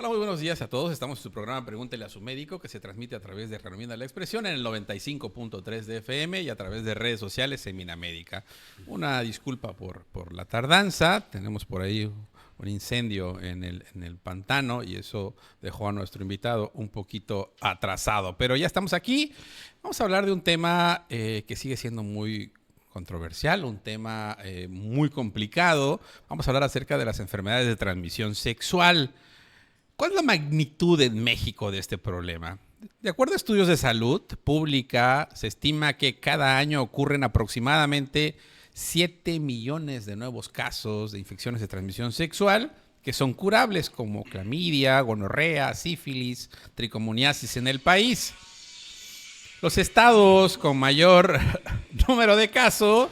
Hola, muy buenos días a todos. Estamos en su programa Pregúntele a su médico, que se transmite a través de Recomienda la Expresión en el 95.3 de FM y a través de redes sociales en Minamédica. Una disculpa por la tardanza. Tenemos por ahí un incendio en el pantano y eso dejó a nuestro invitado un poquito atrasado. Pero ya estamos aquí. Vamos a hablar de un tema que sigue siendo muy controversial, un tema muy complicado. Vamos a hablar acerca de las enfermedades de transmisión sexual. ¿Cuál es la magnitud en México de este problema? De acuerdo a estudios de salud pública, se estima que cada año ocurren aproximadamente 7 millones de nuevos casos de infecciones de transmisión sexual que son curables, como clamidia, gonorrea, sífilis, tricomoniasis en el país. Los estados con mayor número de casos,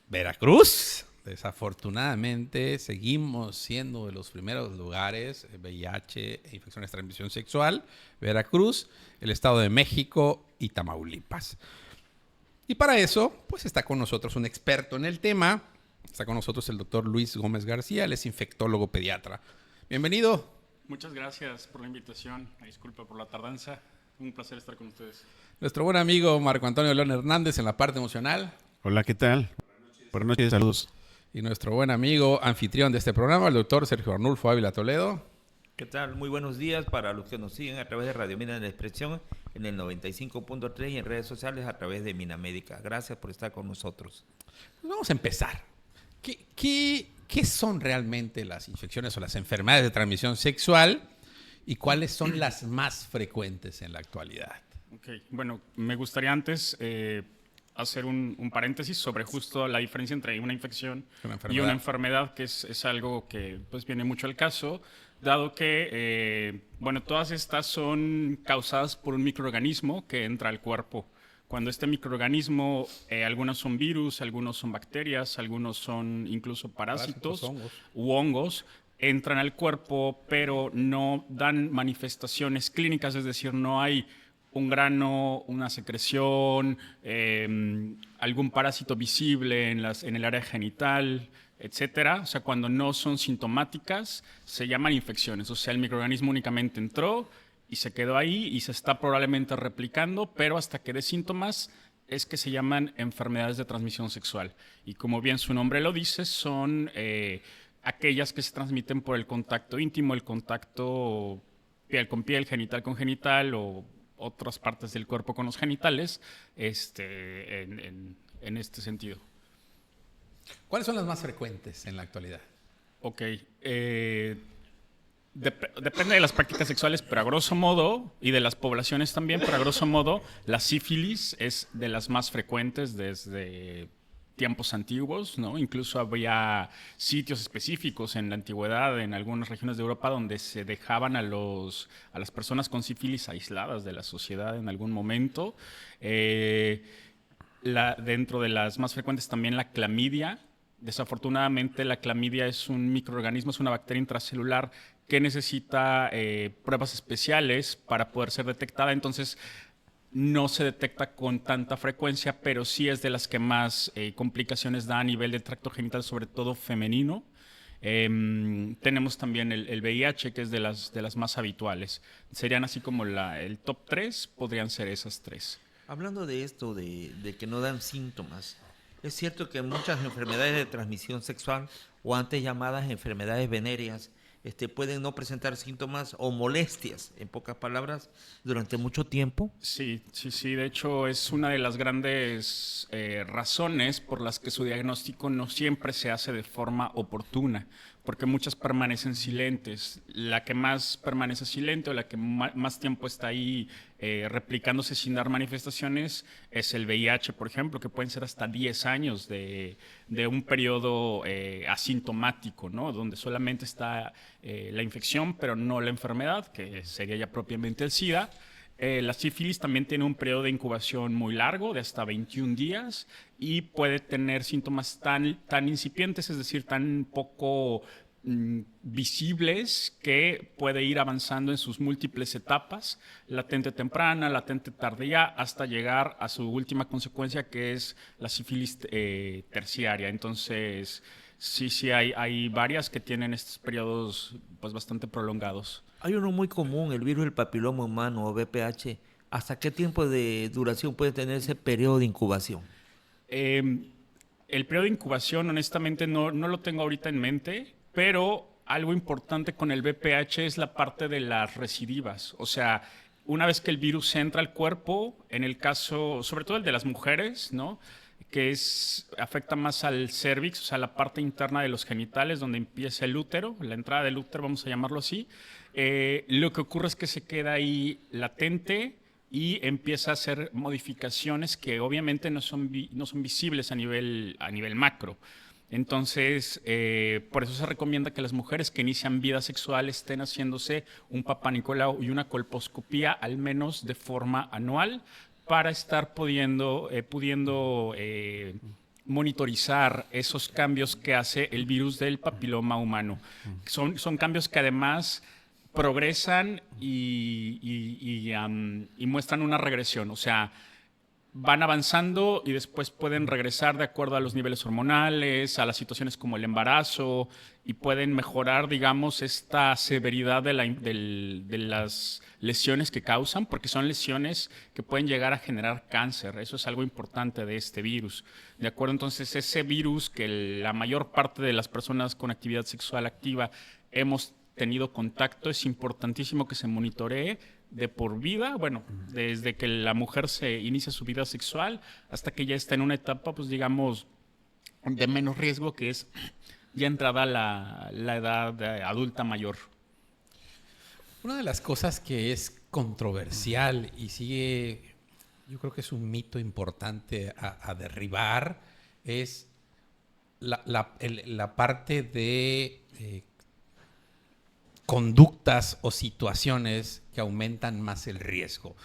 Veracruz. Desafortunadamente, seguimos siendo de los primeros lugares, VIH e infecciones de transmisión sexual, Veracruz, el Estado de México y Tamaulipas. Y para eso, pues está con nosotros un experto en el tema. Está con nosotros el doctor Luis Gómez García, él es infectólogo pediatra. Bienvenido. Muchas gracias por la invitación. Disculpa por la tardanza. Un placer estar con ustedes. Nuestro buen amigo Marco Antonio León Hernández en la parte emocional. Hola, ¿qué tal? Buenas noches, saludos. Y nuestro buen amigo anfitrión de este programa, el doctor Sergio Arnulfo Ávila Toledo. ¿Qué tal? Muy buenos días para los que nos siguen a través de Radio Mina de la Expresión en el 95.3 y en redes sociales a través de Minamédica. Gracias por estar con nosotros. Pues vamos a empezar. ¿Qué son realmente las infecciones o las enfermedades de transmisión sexual y cuáles son las más frecuentes en la actualidad? Okay. Bueno, me gustaría antes hacer un paréntesis sobre justo la diferencia entre una infección y una enfermedad, que es algo que pues viene mucho al caso, dado que todas estas son causadas por un microorganismo que entra al cuerpo. Cuando este microorganismo, algunos son virus, algunos son bacterias, algunos son incluso parásitos u hongos, entran al cuerpo, pero no dan manifestaciones clínicas, es decir, no hay un grano, una secreción, algún parásito visible en el área genital, etcétera. O sea, cuando no son sintomáticas, se llaman infecciones. O sea, el microorganismo únicamente entró y se quedó ahí y se está probablemente replicando, pero hasta que dé síntomas es que se llaman enfermedades de transmisión sexual. Y como bien su nombre lo dice, son aquellas que se transmiten por el contacto íntimo, el contacto piel con piel, genital con genital o otras partes del cuerpo con los genitales, en este sentido. ¿Cuáles son las más frecuentes en la actualidad? Ok. Depende de las prácticas sexuales, pero a grosso modo, y de las poblaciones también, pero a grosso modo, la sífilis es de las más frecuentes desde tiempos antiguos, ¿no? Incluso había sitios específicos en la antigüedad, en algunas regiones de Europa, donde se dejaban a las personas con sífilis aisladas de la sociedad en algún momento. Dentro de las más frecuentes también la clamidia. Desafortunadamente la clamidia es un microorganismo, es una bacteria intracelular que necesita pruebas especiales para poder ser detectada. Entonces no se detecta con tanta frecuencia, pero sí es de las que más complicaciones da a nivel del tracto genital, sobre todo femenino. Tenemos también el VIH, que es de las más habituales. Serían así como el top 3, podrían ser esas 3. Hablando de esto, de que no dan síntomas, es cierto que muchas enfermedades de transmisión sexual o antes llamadas enfermedades venéreas pueden no presentar síntomas o molestias, en pocas palabras, durante mucho tiempo. Sí. De hecho, es una de las grandes razones por las que su diagnóstico no siempre se hace de forma oportuna, porque muchas permanecen silentes. La que más permanece silente o la que más tiempo está ahí replicándose sin dar manifestaciones es el VIH, por ejemplo, que pueden ser hasta 10 años de un periodo asintomático, ¿no? Donde solamente está la infección, pero no la enfermedad, que sería ya propiamente el SIDA. La sífilis también tiene un periodo de incubación muy largo, de hasta 21 días, y puede tener síntomas tan incipientes, es decir, tan poco visibles, que puede ir avanzando en sus múltiples etapas, latente temprana, latente tardía, hasta llegar a su última consecuencia, que es la sífilis terciaria. Entonces, sí hay varias que tienen estos periodos pues bastante prolongados. Hay uno muy común, el virus del papiloma humano o VPH. ¿Hasta qué tiempo de duración puede tener ese periodo de incubación? El periodo de incubación, honestamente, no lo tengo ahorita en mente, pero algo importante con el VPH es la parte de las recidivas. O sea, una vez que el virus entra al cuerpo, en el caso, sobre todo el de las mujeres, ¿no?, que afecta más al cérvix, o sea, la parte interna de los genitales, donde empieza el útero, la entrada del útero, vamos a llamarlo así. Lo que ocurre es que se queda ahí latente y empieza a hacer modificaciones que obviamente no son visibles a nivel macro. Entonces, por eso se recomienda que las mujeres que inician vida sexual estén haciéndose un Papá Nicolau y una colposcopía al menos de forma anual, para estar pudiendo monitorizar esos cambios que hace el virus del papiloma humano. Son cambios que además progresan y muestran una regresión. O sea, van avanzando y después pueden regresar de acuerdo a los niveles hormonales, a las situaciones como el embarazo, y pueden mejorar, digamos, esta severidad de las lesiones que causan, porque son lesiones que pueden llegar a generar cáncer. Eso es algo importante de este virus. ¿De acuerdo? Entonces, ese virus que la mayor parte de las personas con actividad sexual activa hemos tenido contacto, es importantísimo que se monitoree de por vida, bueno, desde que la mujer se inicia su vida sexual hasta que ya está en una etapa, pues digamos, de menos riesgo, que es ya entrada la edad adulta mayor. Una de las cosas que es controversial y yo creo que es un mito importante a derribar, es la parte de conductas o situaciones que aumentan más el riesgo.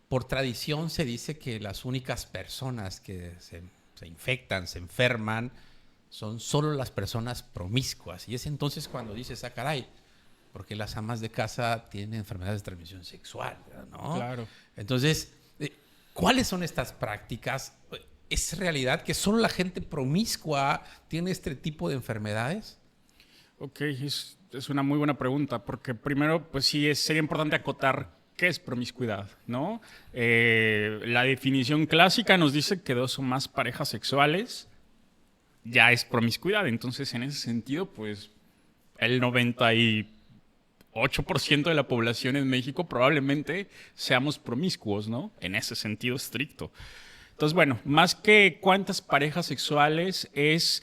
Por tradición se dice que las únicas personas que se infectan, se enferman, son solo las personas promiscuas. Y es entonces cuando dices, caray, porque las amas de casa tienen enfermedades de transmisión sexual, ¿no? Claro. Entonces, ¿cuáles son estas prácticas? ¿Es realidad que solo la gente promiscua tiene este tipo de enfermedades? Ok, es una muy buena pregunta, porque primero, pues sí, sería importante acotar qué es promiscuidad, ¿no? La definición clásica nos dice que 2 o más parejas sexuales ya es promiscuidad. Entonces, en ese sentido, pues el 98% de la población en México probablemente seamos promiscuos, ¿no? En ese sentido estricto. Entonces, bueno, más que cuántas parejas sexuales, es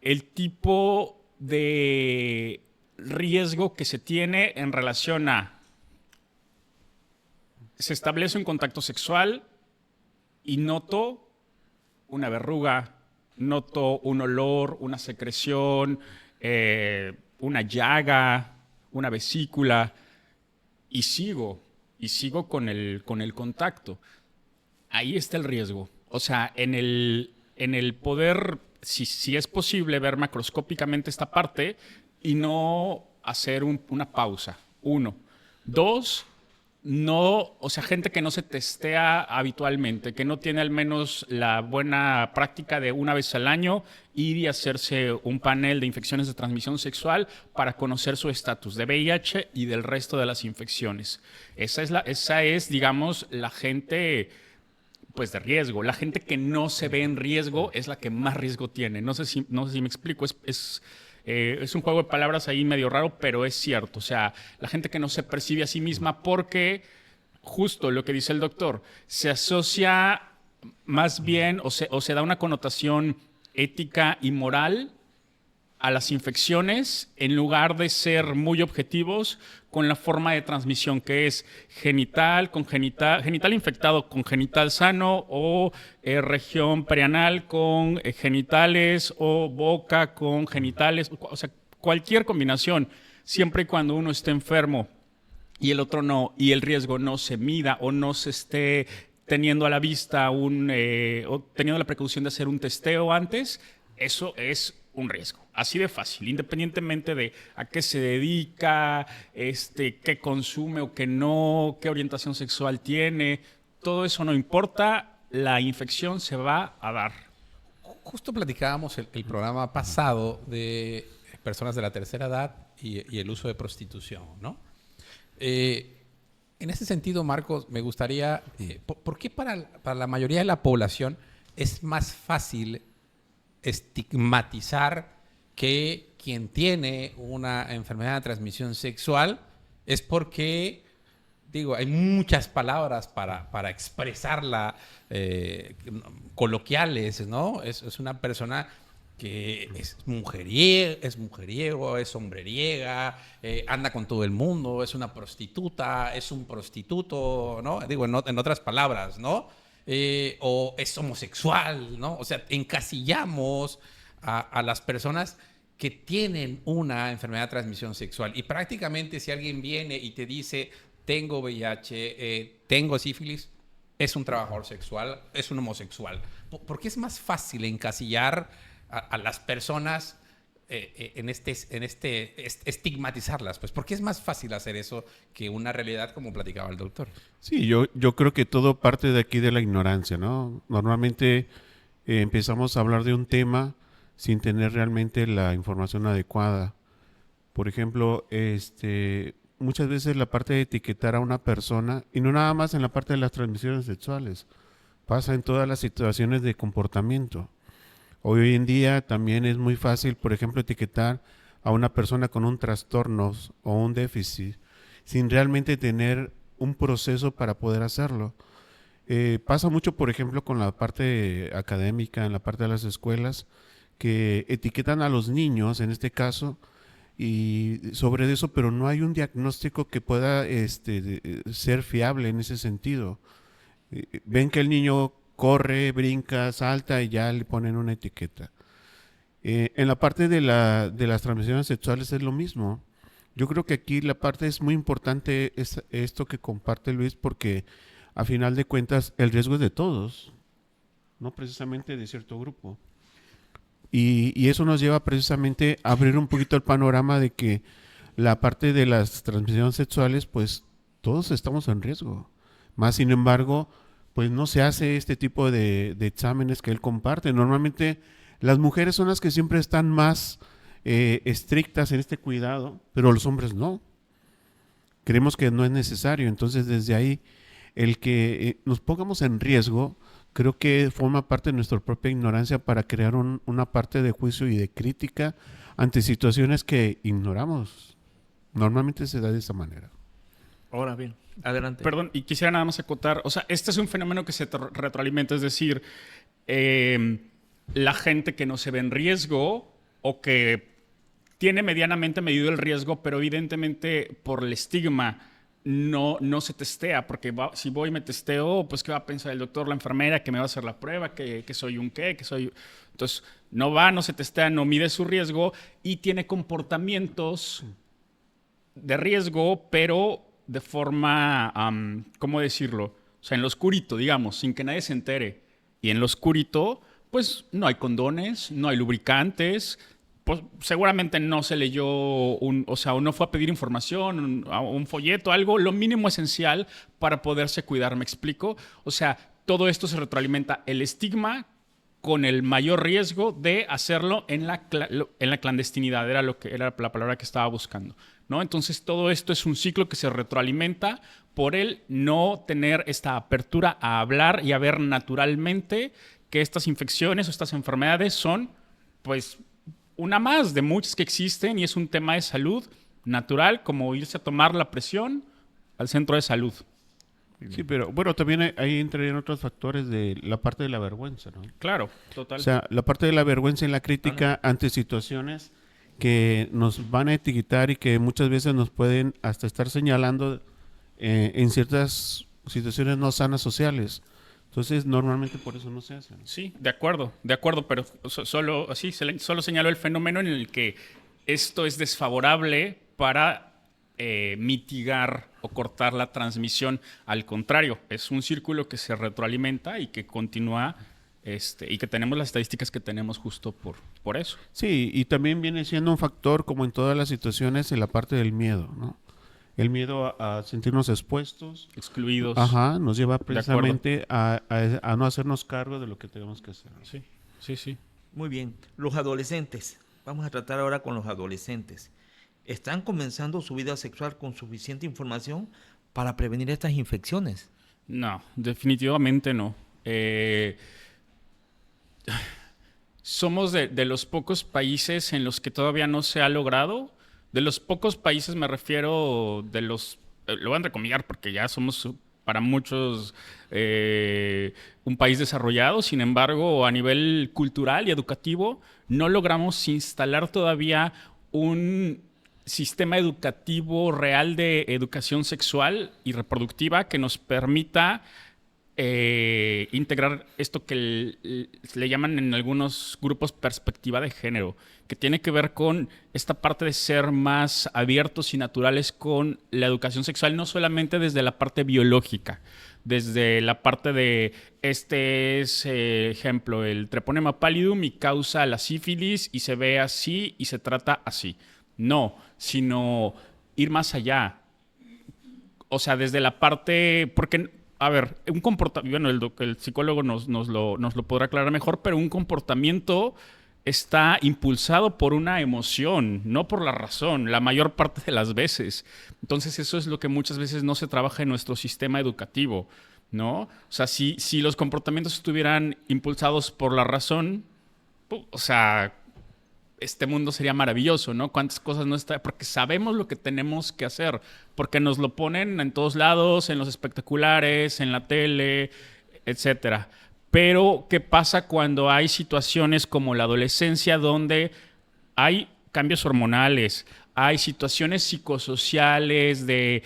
el tipo de riesgo que se tiene en relación a: se establece un contacto sexual y noto una verruga, noto un olor, una secreción, una llaga, una vesícula, y sigo con el contacto. Ahí está el riesgo. O sea, en el poder, si es posible, ver macroscópicamente esta parte y no hacer una pausa. 1. 2, no, o sea, gente que no se testea habitualmente, que no tiene al menos la buena práctica de una vez al año ir y hacerse un panel de infecciones de transmisión sexual para conocer su estatus de VIH y del resto de las infecciones. Esa es, digamos, la gente pues de riesgo. La gente que no se ve en riesgo es la que más riesgo tiene. No sé si me explico. Es un juego de palabras ahí medio raro, pero es cierto. O sea, la gente que no se percibe a sí misma, porque justo lo que dice el doctor, se asocia más bien o se da una connotación ética y moral a las infecciones, en lugar de ser muy objetivos con la forma de transmisión, que es genital infectado con genital sano, o región perianal con genitales, o boca con genitales, o sea, cualquier combinación, siempre y cuando uno esté enfermo y el otro no, y el riesgo no se mida o no se esté teniendo a la vista o teniendo la precaución de hacer un testeo antes, eso es un riesgo. Así de fácil, independientemente de a qué se dedica, qué consume o qué no, qué orientación sexual tiene, todo eso no importa, la infección se va a dar. justo platicábamos el programa pasado de personas de la tercera edad y el uso de prostitución, ¿no? En ese sentido, Marcos, me gustaría... ¿por qué para la mayoría de la población es más fácil estigmatizar que quien tiene una enfermedad de transmisión sexual es porque, digo, hay muchas palabras para expresarla coloquiales, ¿no? Es una persona que es mujeriego, es hombreriega, anda con todo el mundo, es una prostituta, es un prostituto, ¿no? Digo, en otras palabras, ¿no? O es homosexual, ¿no? O sea, encasillamos a las personas que tienen una enfermedad de transmisión sexual. Y prácticamente si alguien viene y te dice, tengo VIH, tengo sífilis, es un trabajador sexual, es un homosexual. ¿Por qué es más fácil encasillar a las personas estigmatizarlas? Pues, ¿por qué es más fácil hacer eso que una realidad como platicaba el doctor? Sí, yo creo que todo parte de aquí de la ignorancia, ¿no? Normalmente empezamos a hablar de un tema sin tener realmente la información adecuada. Por ejemplo, muchas veces la parte de etiquetar a una persona, y no nada más en la parte de las transmisiones sexuales, pasa en todas las situaciones de comportamiento. Hoy en día también es muy fácil, por ejemplo, etiquetar a una persona con un trastorno o un déficit sin realmente tener un proceso para poder hacerlo. Pasa mucho, por ejemplo, con la parte académica, en la parte de las escuelas, que etiquetan a los niños, en este caso, y sobre eso, pero no hay un diagnóstico que pueda ser fiable en ese sentido. Ven que el niño corre, brinca, salta y ya le ponen una etiqueta. En la parte de las transmisiones sexuales es lo mismo. Yo creo que aquí la parte es muy importante esto que comparte Luis, porque a final de cuentas el riesgo es de todos, no precisamente de cierto grupo. Y eso nos lleva precisamente a abrir un poquito el panorama de que la parte de las transmisiones sexuales, pues todos estamos en riesgo. Más sin embargo, pues no se hace este tipo de exámenes que él comparte. Normalmente las mujeres son las que siempre están más estrictas en este cuidado, pero los hombres no. Creemos que no es necesario. Entonces desde ahí, el que nos pongamos en riesgo, creo que forma parte de nuestra propia ignorancia para crear una parte de juicio y de crítica ante situaciones que ignoramos. Normalmente se da de esa manera. Ahora bien, adelante. Perdón, y quisiera nada más acotar, o sea, este es un fenómeno que se retroalimenta, es decir, la gente que no se ve en riesgo o que tiene medianamente medido el riesgo, pero evidentemente por el estigma no se testea, porque si voy y me testeo, pues ¿qué va a pensar el doctor, la enfermera, que me va a hacer la prueba, que soy un qué, que soy... Entonces, no se testea, no mide su riesgo y tiene comportamientos de riesgo, pero de forma, ¿cómo decirlo? O sea, en lo oscurito, digamos, sin que nadie se entere. Y en lo oscurito, pues no hay condones, no hay lubricantes, pues seguramente no se leyó, o sea, o no fue a pedir información, un folleto, algo, lo mínimo esencial para poderse cuidar, ¿me explico? O sea, todo esto se retroalimenta el estigma con el mayor riesgo de hacerlo en la clandestinidad, era la palabra que estaba buscando, ¿no? Entonces, todo esto es un ciclo que se retroalimenta por el no tener esta apertura a hablar y a ver naturalmente que estas infecciones o estas enfermedades son, pues, una más de muchas que existen y es un tema de salud natural, como irse a tomar la presión al centro de salud. Sí, pero bueno, también ahí entrarían otros factores de la parte de la vergüenza, ¿no? Claro, total. O sea, la parte de la vergüenza y la crítica ante situaciones que nos van a etiquetar y que muchas veces nos pueden hasta estar señalando en ciertas situaciones no sanas sociales. Entonces, normalmente por eso no se hace. Sí, de acuerdo, pero solo señaló el fenómeno en el que esto es desfavorable para mitigar o cortar la transmisión. Al contrario, es un círculo que se retroalimenta y que continúa y que tenemos las estadísticas que tenemos justo por eso. Sí, y también viene siendo un factor, como en todas las situaciones, en la parte del miedo, ¿no? El miedo a sentirnos expuestos, excluidos. Ajá, nos lleva precisamente a no hacernos cargo de lo que tenemos que hacer. Sí. Muy bien. Los adolescentes. Vamos a tratar ahora con los adolescentes. ¿Están comenzando su vida sexual con suficiente información para prevenir estas infecciones? No, definitivamente no. Somos de los pocos países en los que todavía no se ha logrado. De los pocos países me refiero de los... lo voy a entrecomillar porque ya somos para muchos un país desarrollado. Sin embargo, a nivel cultural y educativo, no logramos instalar todavía un sistema educativo real de educación sexual y reproductiva que nos permita integrar esto que le llaman en algunos grupos perspectiva de género, que tiene que ver con esta parte de ser más abiertos y naturales con la educación sexual, no solamente desde la parte biológica, desde la parte de ejemplo, el treponema pallidum y causa la sífilis y se ve así y se trata así. No, sino ir más allá. O sea, desde la parte... Porque, a ver, un comportamiento... Bueno, el psicólogo nos lo podrá aclarar mejor, pero un comportamiento está impulsado por una emoción, no por la razón, la mayor parte de las veces. Entonces, eso es lo que muchas veces no se trabaja en nuestro sistema educativo, ¿no? O sea, si los comportamientos estuvieran impulsados por la razón, o sea... este mundo sería maravilloso, ¿no? Cuántas cosas no está... Porque sabemos lo que tenemos que hacer, porque nos lo ponen en todos lados, en los espectaculares, en la tele, etcétera. Pero, ¿qué pasa cuando hay situaciones como la adolescencia donde hay cambios hormonales, hay situaciones psicosociales de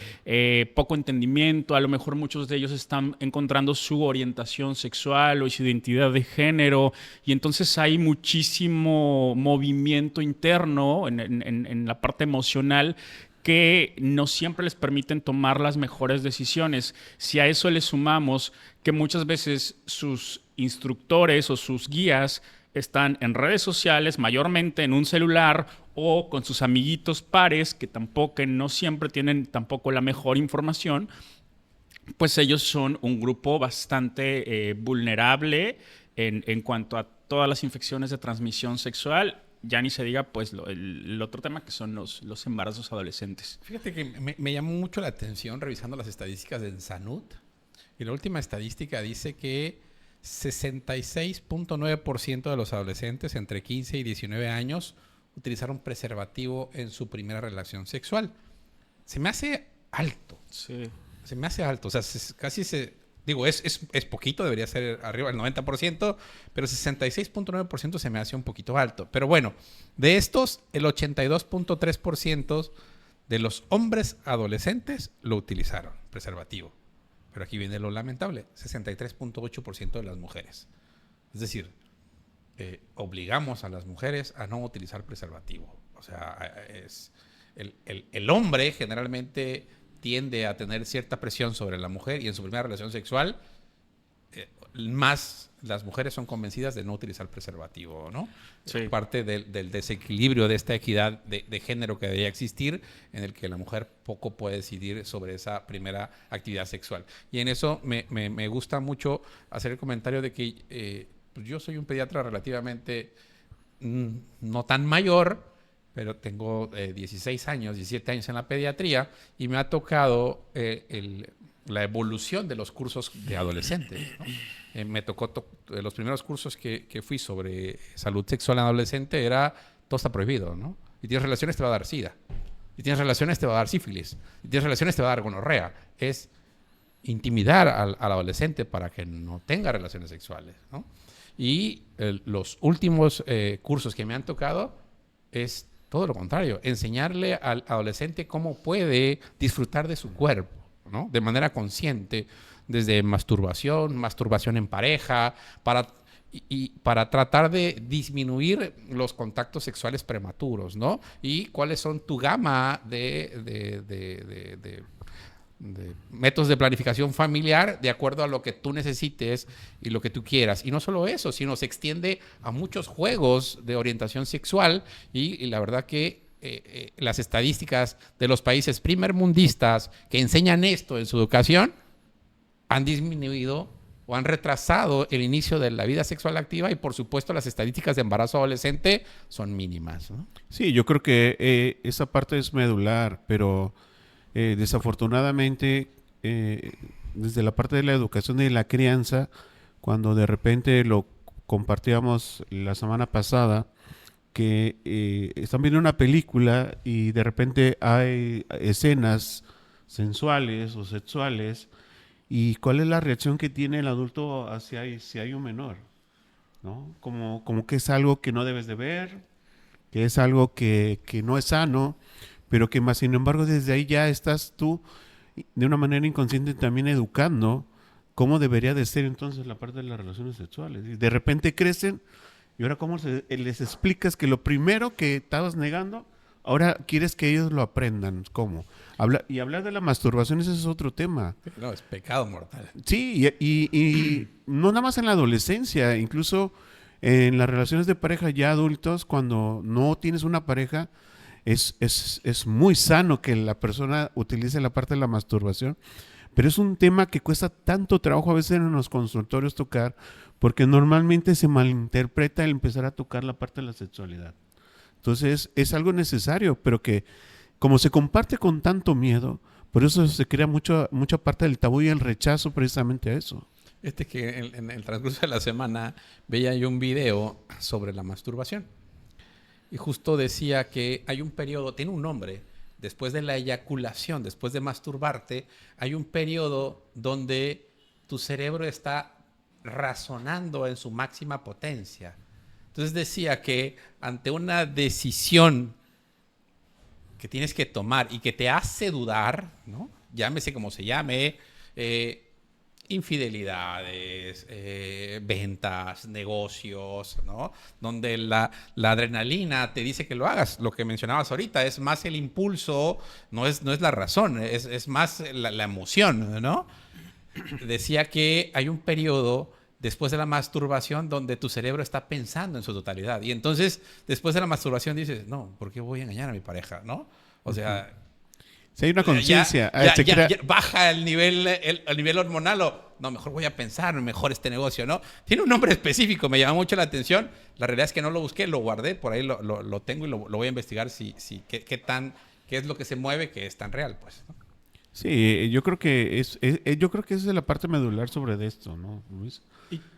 poco entendimiento, a lo mejor muchos de ellos están encontrando su orientación sexual o su identidad de género, y entonces hay muchísimo movimiento interno en la parte emocional que no siempre les permiten tomar las mejores decisiones. Si a eso le sumamos que muchas veces sus instructores o sus guías están en redes sociales, mayormente en un celular o con sus amiguitos pares que no siempre tienen tampoco la mejor información, pues ellos son un grupo bastante vulnerable en cuanto a todas las infecciones de transmisión sexual. Ya ni se diga pues el otro tema que son los embarazos adolescentes. Fíjate que me llamó mucho la atención revisando las estadísticas de Ensanud. Y la última estadística dice que 66.9% de los adolescentes entre 15 y 19 años utilizaron preservativo en su primera relación sexual. Se me hace alto. Sí. Se me hace alto. O sea, digo, es poquito, debería ser arriba del 90%, pero 66.9% se me hace un poquito alto. Pero bueno, de estos, el 82.3% de los hombres adolescentes lo utilizaron, preservativo. Pero aquí viene lo lamentable, 63.8% de las mujeres. Es decir, obligamos a las mujeres a no utilizar preservativo. O sea, el hombre generalmente tiende a tener cierta presión sobre la mujer y en su primera relación sexual, más las mujeres son convencidas de no utilizar preservativo, ¿no? Sí. Parte del desequilibrio de esta equidad de género que debería existir, en el que la mujer poco puede decidir sobre esa primera actividad sexual. Y en eso me gusta mucho hacer el comentario de que pues yo soy un pediatra relativamente no tan mayor, pero tengo 16 años, 17 años en la pediatría y me ha tocado la evolución de los cursos de adolescentes, ¿no? Me tocó los primeros cursos que fui sobre salud sexual en adolescente era todo está prohibido, ¿no? Y tienes relaciones te va a dar SIDA, y tienes relaciones te va a dar sífilis, y tienes relaciones te va a dar gonorrea. Es intimidar al adolescente para que no tenga relaciones sexuales, ¿no? Y los últimos cursos que me han tocado es todo lo contrario, enseñarle al adolescente cómo puede disfrutar de su cuerpo, ¿no? De manera consciente, desde masturbación en pareja, para tratar de disminuir los contactos sexuales prematuros, ¿no? Y cuáles son tu gama de métodos de planificación familiar de acuerdo a lo que tú necesites y lo que tú quieras. Y no solo eso, sino se extiende a muchos juegos de orientación sexual y la verdad que las estadísticas de los países primermundistas que enseñan esto en su educación han disminuido o han retrasado el inicio de la vida sexual activa y por supuesto las estadísticas de embarazo adolescente son mínimas, ¿no? Sí, yo creo que esa parte es medular, pero desafortunadamente desde la parte de la educación y la crianza, cuando de repente lo compartíamos la semana pasada, que están viendo una película y de repente hay escenas sensuales o sexuales, y cuál es la reacción que tiene el adulto hacia si hay un menor, ¿no? Como que es algo que no debes de ver, que es algo que no es sano, pero que más sin embargo desde ahí ya estás tú de una manera inconsciente también educando cómo debería de ser entonces la parte de las relaciones sexuales. Y de repente crecen y ahora cómo les explicas que lo primero que estabas negando, ahora quieres que ellos lo aprendan. ¿Cómo? Hablar de la masturbación, ese es otro tema. No, es pecado mortal. Sí, y no nada más en la adolescencia, incluso en las relaciones de pareja ya adultos, cuando no tienes una pareja, es muy sano que la persona utilice la parte de la masturbación, pero es un tema que cuesta tanto trabajo a veces en los consultorios tocar, porque normalmente se malinterpreta el empezar a tocar la parte de la sexualidad. Entonces es algo necesario, pero que como se comparte con tanto miedo, por eso se crea mucha parte del tabú y el rechazo precisamente a eso. Que en el transcurso de la semana veía yo un video sobre la masturbación y justo decía que hay un periodo, tiene un nombre, después de la eyaculación, después de masturbarte, hay un periodo donde tu cerebro está razonando en su máxima potencia. Entonces decía que ante una decisión que tienes que tomar y que te hace dudar, ¿no? Llámese como se llame, infidelidades, ventas, negocios, ¿no? Donde la adrenalina te dice que lo hagas. Lo que mencionabas ahorita es más el impulso, no es la razón, es más la emoción, ¿no? Decía que hay un periodo después de la masturbación donde tu cerebro está pensando en su totalidad. Y entonces, después de la masturbación dices, no, ¿por qué voy a engañar a mi pareja? ¿No? O sea... Si hay una conciencia. Ya baja el nivel hormonal o no, mejor voy a pensar, mejor este negocio, ¿no? Tiene un nombre específico, me llama mucho la atención. La realidad es que no lo busqué, lo guardé, por ahí lo tengo y lo voy a investigar qué es lo que se mueve que es tan real, pues, ¿no? Sí, yo creo que esa es la parte medular sobre de esto, ¿no, Luis?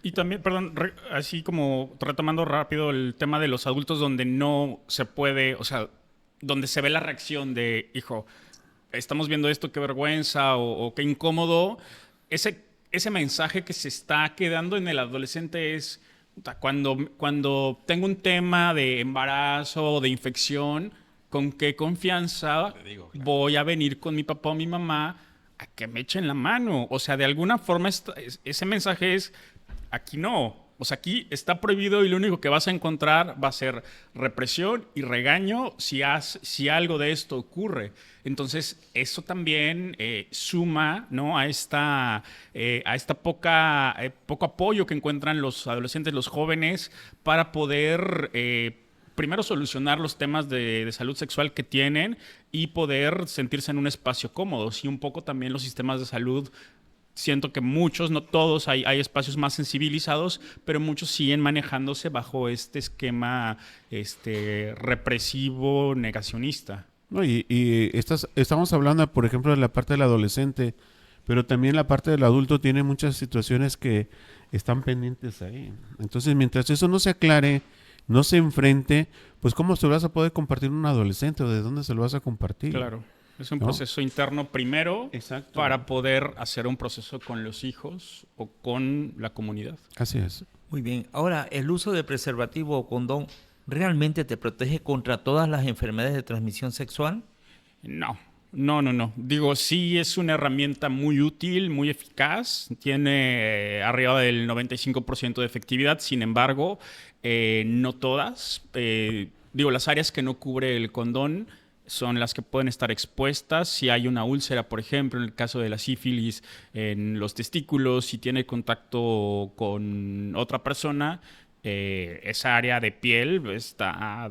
Y también, perdón, así como retomando rápido el tema de los adultos donde no se puede, o sea, donde se ve la reacción de, hijo, estamos viendo esto, qué vergüenza o qué incómodo. Ese mensaje que se está quedando en el adolescente es, cuando tengo un tema de embarazo o de infección, ¿con qué confianza voy a venir con mi papá o mi mamá a que me echen la mano? O sea, de alguna forma ese mensaje es, aquí no. O sea, aquí está prohibido y lo único que vas a encontrar va a ser represión y regaño si algo de esto ocurre. Entonces, eso también suma, ¿no?, a esta poco apoyo que encuentran los adolescentes, los jóvenes, para poder primero solucionar los temas de salud sexual que tienen y poder sentirse en un espacio cómodo. Y un poco también los sistemas de salud. Siento que muchos, no todos, hay espacios más sensibilizados, pero muchos siguen manejándose bajo este esquema represivo, negacionista. No, estamos hablando, por ejemplo, de la parte del adolescente, pero también la parte del adulto tiene muchas situaciones que están pendientes ahí. Entonces, mientras eso no se aclare, no se enfrente, pues ¿cómo se lo vas a poder compartir un adolescente o de dónde se lo vas a compartir? Claro. Es un proceso interno primero. Exacto. Para poder hacer un proceso con los hijos o con la comunidad. Así es. Muy bien. Ahora, ¿el uso de preservativo o condón realmente te protege contra todas las enfermedades de transmisión sexual? No. Digo, sí es una herramienta muy útil, muy eficaz. Tiene arriba del 95% de efectividad. Sin embargo, no todas. Las áreas que no cubre el condón son las que pueden estar expuestas. Si hay una úlcera, por ejemplo, en el caso de la sífilis, en los testículos, si tiene contacto con otra persona, esa área de piel está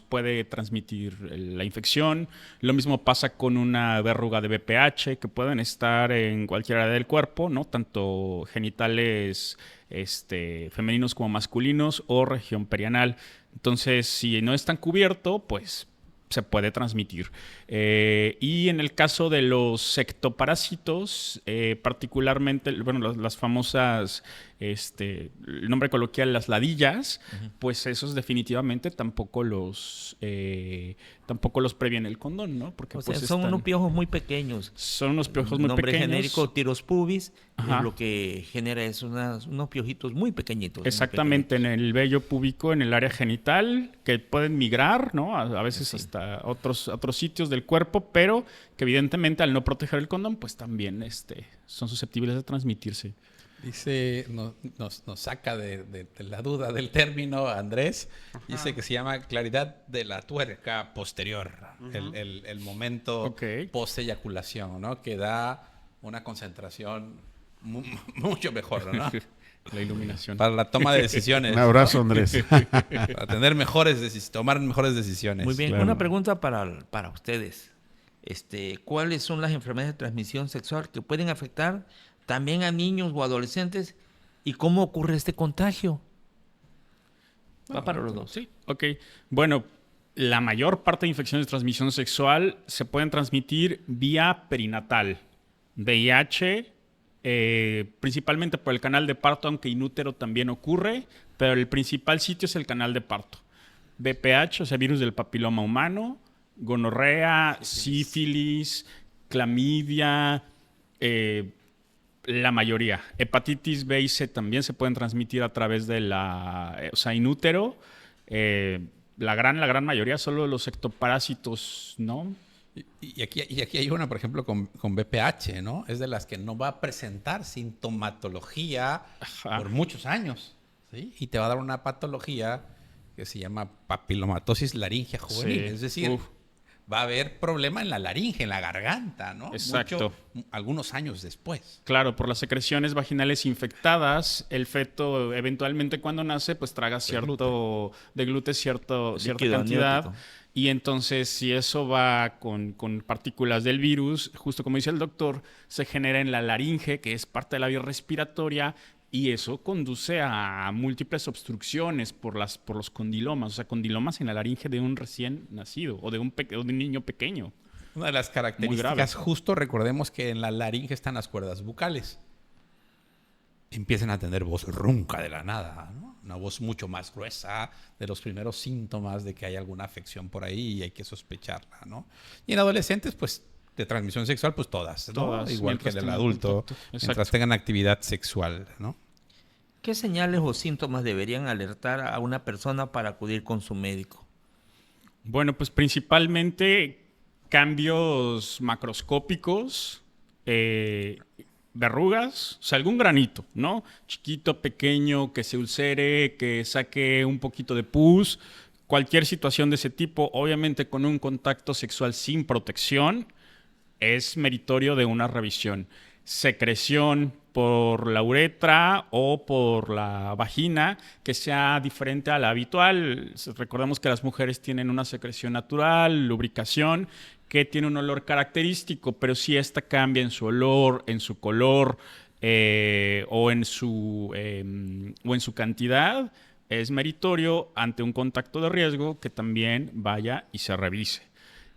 puede transmitir la infección. Lo mismo pasa con una verruga de BPH, que pueden estar en cualquier área del cuerpo, ¿no? Tanto genitales femeninos como masculinos o región perianal. Entonces, si no están cubiertos, pues se puede transmitir. Y en el caso de los ectoparásitos, particularmente, bueno, las famosas, el nombre coloquial, las ladillas, pues esos definitivamente tampoco los previene el condón, ¿no? Porque pues son unos piojos muy pequeños. Son unos piojos muy pequeños. El nombre genérico Tiros pubis, lo que genera es unos piojitos muy pequeñitos. Exactamente, en el vello púbico, en el área genital, que pueden migrar, ¿no? A veces hasta otros sitios del cuerpo, pero que evidentemente al no proteger el condón, pues también son susceptibles de transmitirse. Dice, nos saca de la duda del término, Andrés. Dice que se llama claridad de la tuerca posterior. El momento post-eyaculación, ¿no? Que da una concentración mucho mejor, ¿no? La iluminación. Para la toma de decisiones. Un abrazo, Andrés. Para tomar mejores decisiones. Muy bien. Claro. Una pregunta para ustedes. ¿Cuáles son las enfermedades de transmisión sexual que pueden afectar también a niños o adolescentes? ¿Y cómo ocurre este contagio? Va para los dos. Sí, ok. Bueno, la mayor parte de infecciones de transmisión sexual se pueden transmitir vía perinatal. VIH, principalmente por el canal de parto, aunque inútero también ocurre, pero el principal sitio es el canal de parto. VPH, o sea, virus del papiloma humano, gonorrea, sífilis, clamidia, la mayoría. Hepatitis B y C también se pueden transmitir a través de inútero. La gran mayoría, solo los ectoparásitos, ¿no? Y aquí hay una, por ejemplo, con BPH, ¿no? Es de las que no va a presentar sintomatología por muchos años, ¿sí? Y te va a dar una patología que se llama papilomatosis laringea juvenil. Sí. Es decir, va a haber problema en la laringe, en la garganta, ¿no? Exacto. Algunos años después. Claro, por las secreciones vaginales infectadas, el feto eventualmente cuando nace, pues traga cierta cantidad. Amniótico. Y entonces, si eso va con partículas del virus, justo como dice el doctor, se genera en la laringe, que es parte de la vía respiratoria, y eso conduce a múltiples obstrucciones por los condilomas, o sea, condilomas en la laringe de un recién nacido o de un niño pequeño. Una de las características, justo recordemos que en la laringe están las cuerdas bucales. Empiezan a tener voz ronca de la nada, ¿no? Una voz mucho más gruesa, de los primeros síntomas de que hay alguna afección por ahí y hay que sospecharla, ¿no? Y en adolescentes, pues, de transmisión sexual, pues todas, ¿no? Todas, igual que en el adulto, mientras tengan actividad sexual, ¿no? ¿Qué señales o síntomas deberían alertar a una persona para acudir con su médico? Bueno, pues principalmente cambios macroscópicos, verrugas, o sea, algún granito, ¿no? Chiquito, pequeño, que se ulcere, que saque un poquito de pus, cualquier situación de ese tipo, obviamente con un contacto sexual sin protección, es meritorio de una revisión. Secreción por la uretra o por la vagina que sea diferente a la habitual. Recordemos que las mujeres tienen una secreción natural, lubricación, que tiene un olor característico, pero si esta cambia en su olor, en su color o en su cantidad, es meritorio ante un contacto de riesgo que también vaya y se revise.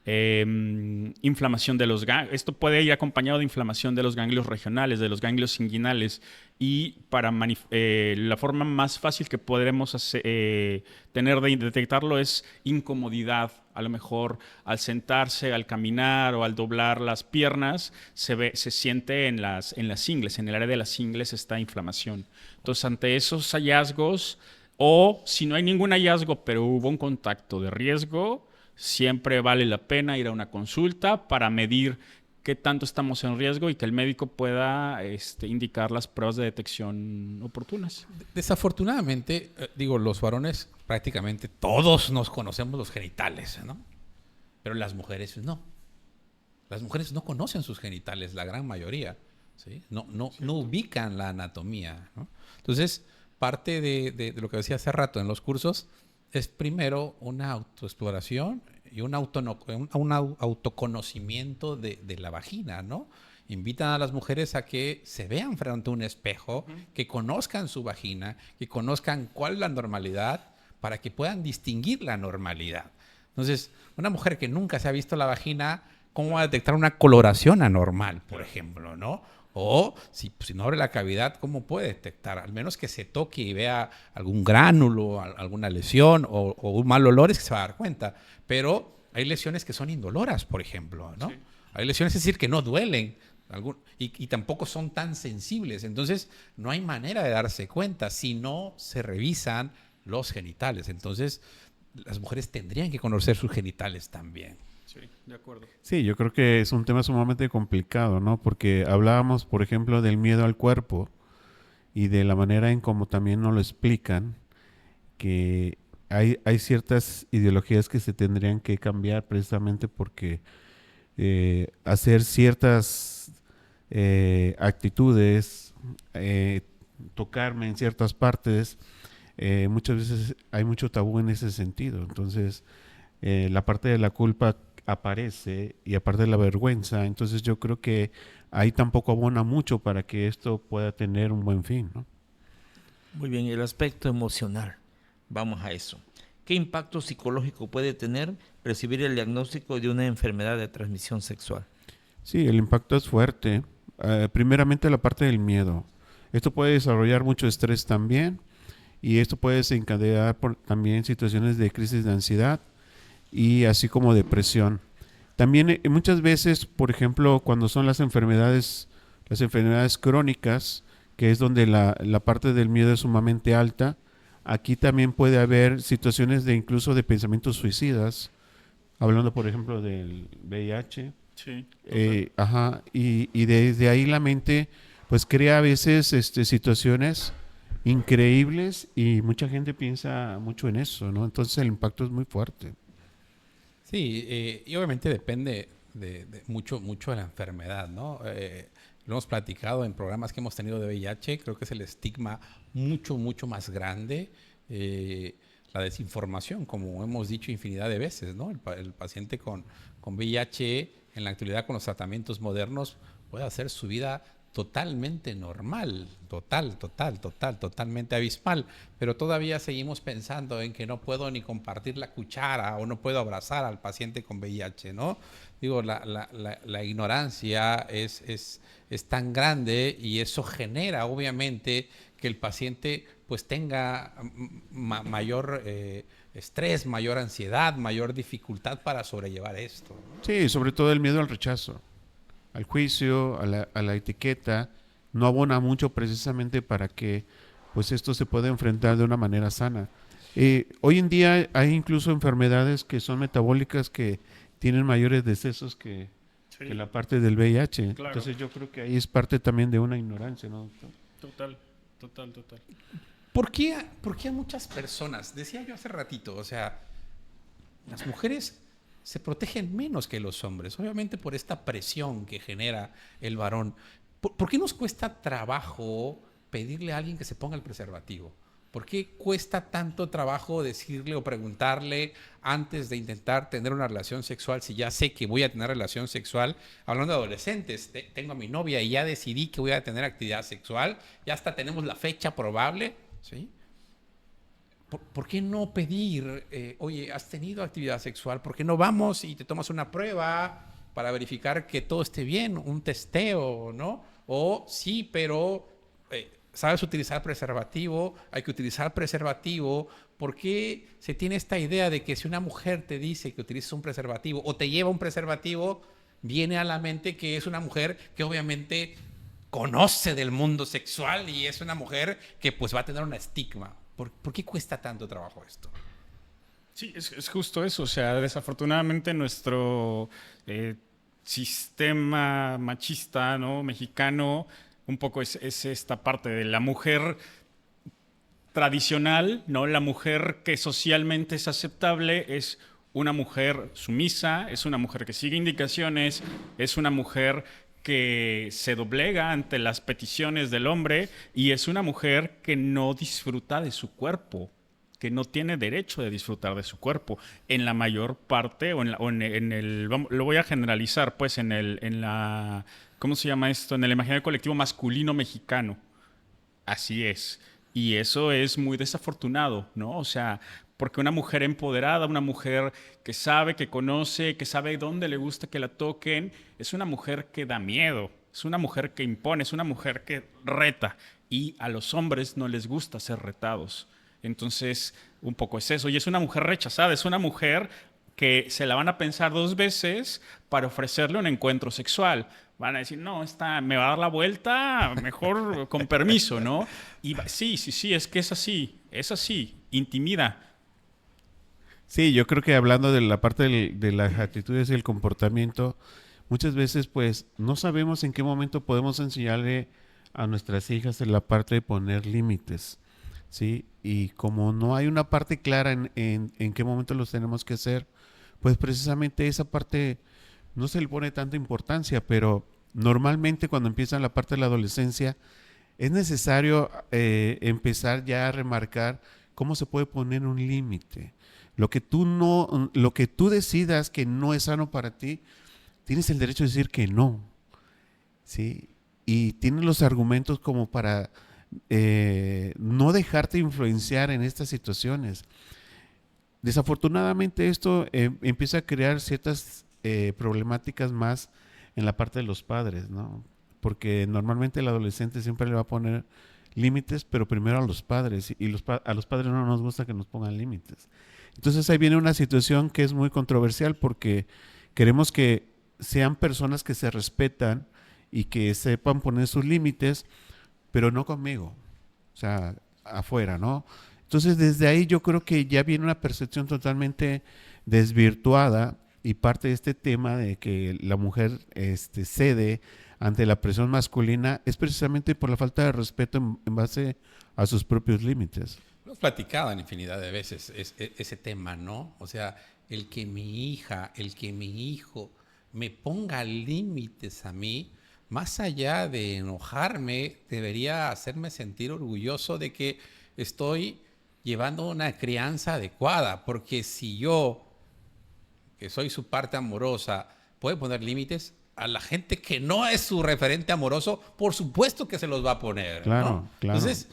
Inflamación de los ganglios. Esto puede ir acompañado de inflamación de los ganglios regionales, de los ganglios inguinales. Y para la forma más fácil que podremos tener de detectarlo es incomodidad. A lo mejor al sentarse, al caminar o al doblar las piernas, se siente en las ingles, en el área de las ingles está inflamación. Entonces, ante esos hallazgos, o si no hay ningún hallazgo, pero hubo un contacto de riesgo, siempre vale la pena ir a una consulta para medir qué tanto estamos en riesgo y que el médico pueda indicar las pruebas de detección oportunas. Desafortunadamente, los varones prácticamente todos nos conocemos los genitales, ¿no? Pero las mujeres no. Las mujeres no conocen sus genitales, la gran mayoría, ¿sí? No ubican la anatomía, ¿no? Entonces, parte de lo que decía hace rato en los cursos es primero una autoexploración y un autoconocimiento de la vagina, ¿no? Invitan a las mujeres a que se vean frente a un espejo, que conozcan su vagina, que conozcan cuál es la normalidad, para que puedan distinguir la normalidad. Entonces, una mujer que nunca se ha visto la vagina, ¿cómo va a detectar una coloración anormal, por ejemplo, ¿no? O si no abre la cavidad, ¿cómo puede detectar? Al menos que se toque y vea algún gránulo, alguna lesión o un mal olor, es que se va a dar cuenta. Pero hay lesiones que son indoloras, por ejemplo, ¿no? Sí. Hay lesiones, es decir, que no duelen y tampoco son tan sensibles. Entonces, no hay manera de darse cuenta si no se revisan los genitales. Entonces, las mujeres tendrían que conocer sus genitales también. Sí, de acuerdo. Sí, yo creo que es un tema sumamente complicado, ¿no? Porque hablábamos, por ejemplo, del miedo al cuerpo y de la manera en cómo también nos lo explican, que hay ciertas ideologías que se tendrían que cambiar precisamente porque hacer ciertas actitudes, tocarme en ciertas partes, muchas veces hay mucho tabú en ese sentido. Entonces, la parte de la culpa aparece y aparte de la vergüenza, entonces yo creo que ahí tampoco abona mucho para que esto pueda tener un buen fin, ¿no? Muy bien, el aspecto emocional, vamos a eso. ¿Qué impacto psicológico puede tener recibir el diagnóstico de una enfermedad de transmisión sexual? Sí, el impacto es fuerte. Primeramente la parte del miedo. Esto puede desarrollar mucho estrés también y esto puede desencadenar también situaciones de crisis de ansiedad y así como depresión. También muchas veces, por ejemplo, cuando son las enfermedades crónicas, que es donde la parte del miedo es sumamente alta, aquí también puede haber situaciones de incluso de pensamientos suicidas, hablando por ejemplo del VIH. Sí. Y desde ahí la mente pues crea a veces situaciones increíbles y mucha gente piensa mucho en eso, ¿no? Entonces el impacto es muy fuerte. Sí, y obviamente depende de mucho de la enfermedad, ¿no? Lo hemos platicado en programas que hemos tenido de VIH, creo que es el estigma mucho más grande, la desinformación, como hemos dicho infinidad de veces, ¿no? El paciente con VIH en la actualidad con los tratamientos modernos puede hacer su vida totalmente normal, totalmente abismal, pero todavía seguimos pensando en que no puedo ni compartir la cuchara o no puedo abrazar al paciente con VIH, ¿no? Digo, la ignorancia es tan grande y eso genera obviamente que el paciente pues tenga mayor estrés, mayor ansiedad, mayor dificultad para sobrellevar esto. Sí, sobre todo el miedo al rechazo, al juicio, a la etiqueta, no abona mucho precisamente para que pues esto se pueda enfrentar de una manera sana. Hoy en día hay incluso enfermedades que son metabólicas que tienen mayores decesos que la parte del VIH. Claro. Entonces yo creo que ahí es parte también de una ignorancia, ¿no, doctor? Total. ¿Por qué a muchas personas, decía yo hace ratito, o sea, las mujeres se protegen menos que los hombres, obviamente por esta presión que genera el varón? ¿Por qué nos cuesta trabajo pedirle a alguien que se ponga el preservativo? ¿Por qué cuesta tanto trabajo decirle o preguntarle antes de intentar tener una relación sexual si ya sé que voy a tener relación sexual? Hablando de adolescentes, tengo a mi novia y ya decidí que voy a tener actividad sexual, ya hasta tenemos la fecha probable, ¿sí? ¿Por qué no pedir, oye, has tenido actividad sexual? ¿Por qué no vamos y te tomas una prueba para verificar que todo esté bien, un testeo, ¿no? O sí, pero sabes utilizar preservativo, hay que utilizar preservativo. ¿Por qué se tiene esta idea de que si una mujer te dice que utilices un preservativo o te lleva un preservativo, viene a la mente que es una mujer que obviamente conoce del mundo sexual y es una mujer que pues va a tener un estigma? ¿Por qué cuesta tanto trabajo esto? Sí, es justo eso. O sea, desafortunadamente nuestro sistema machista, ¿no?, mexicano, un poco es esta parte de la mujer tradicional, ¿no? La mujer que socialmente es aceptable es una mujer sumisa, es una mujer que sigue indicaciones, es una mujer que se doblega ante las peticiones del hombre y es una mujer que no disfruta de su cuerpo. que no tiene derecho de disfrutar de su cuerpo. En la mayor parte, lo voy a generalizar, pues ¿cómo se llama esto? En el imaginario colectivo masculino mexicano. Así es. Y eso es muy desafortunado, ¿no? O sea, porque una mujer empoderada, una mujer que sabe, que conoce, que sabe dónde le gusta que la toquen, es una mujer que da miedo, es una mujer que impone, es una mujer que reta. Y a los hombres no les gusta ser retados. Entonces, un poco es eso. Y es una mujer rechazada, es una mujer que se la van a pensar 2 veces para ofrecerle un encuentro sexual. Van a decir, no, me va a dar la vuelta, mejor con permiso, ¿no? Y sí, es que es así, intimida. Sí, yo creo que hablando de la parte de las actitudes y el comportamiento, muchas veces pues no sabemos en qué momento podemos enseñarle a nuestras hijas en la parte de poner límites, ¿sí? Y como no hay una parte clara en qué momento los tenemos que hacer, pues precisamente esa parte no se le pone tanta importancia, pero normalmente cuando empieza la parte de la adolescencia es necesario empezar ya a remarcar cómo se puede poner un límite. Lo que tú decidas que no es sano para ti, tienes el derecho de decir que no, ¿sí? Y tienes los argumentos como para no dejarte influenciar en estas situaciones. Desafortunadamente esto empieza a crear ciertas problemáticas más en la parte de los padres, ¿no? Porque normalmente el adolescente siempre le va a poner límites, pero primero a los padres, y a los padres no nos gusta que nos pongan límites. Entonces ahí viene una situación que es muy controversial porque queremos que sean personas que se respetan y que sepan poner sus límites, pero no conmigo, o sea, afuera, ¿no? Entonces desde ahí yo creo que ya viene una percepción totalmente desvirtuada y parte de este tema de que la mujer cede ante la presión masculina es precisamente por la falta de respeto en base a sus propios límites. Hemos platicado en infinidad de veces ese tema, ¿no? O sea, el que mi hija, el que mi hijo me ponga límites a mí, más allá de enojarme, debería hacerme sentir orgulloso de que estoy llevando una crianza adecuada, porque si yo, que soy su parte amorosa, puede poner límites, a la gente que no es su referente amoroso, por supuesto que se los va a poner, claro, ¿no? Claro. Entonces,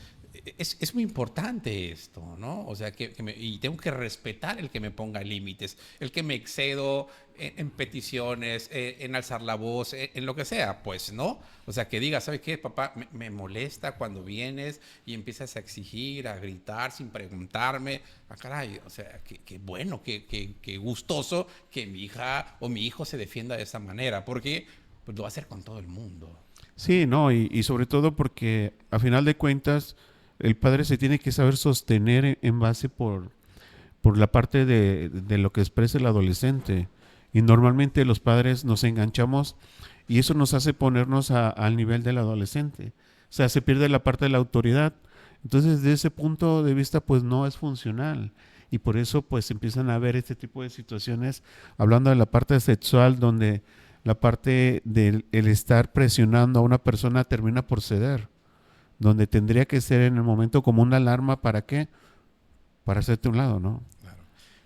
es muy importante esto, ¿no? O sea, y tengo que respetar el que me ponga límites, el que me excedo en peticiones, en alzar la voz, en lo que sea, pues, ¿no? O sea, que diga, ¿sabe qué, papá? Me molesta cuando vienes y empiezas a exigir, a gritar sin preguntarme. Ah, caray, o sea, qué bueno, qué gustoso que mi hija o mi hijo se defienda de esa manera, porque pues, lo va a hacer con todo el mundo. Sí, no, y sobre todo porque a final de cuentas el padre se tiene que saber sostener en base por la parte de lo que expresa el adolescente. Y normalmente los padres nos enganchamos y eso nos hace ponernos al nivel del adolescente. O sea, se pierde la parte de la autoridad. Entonces, desde ese punto de vista, pues no es funcional. Y por eso, pues empiezan a haber este tipo de situaciones, hablando de la parte sexual, donde la parte del estar presionando a una persona termina por ceder. Donde tendría que ser en el momento como una alarma, ¿para qué? Para hacerte a un lado, ¿no? Claro.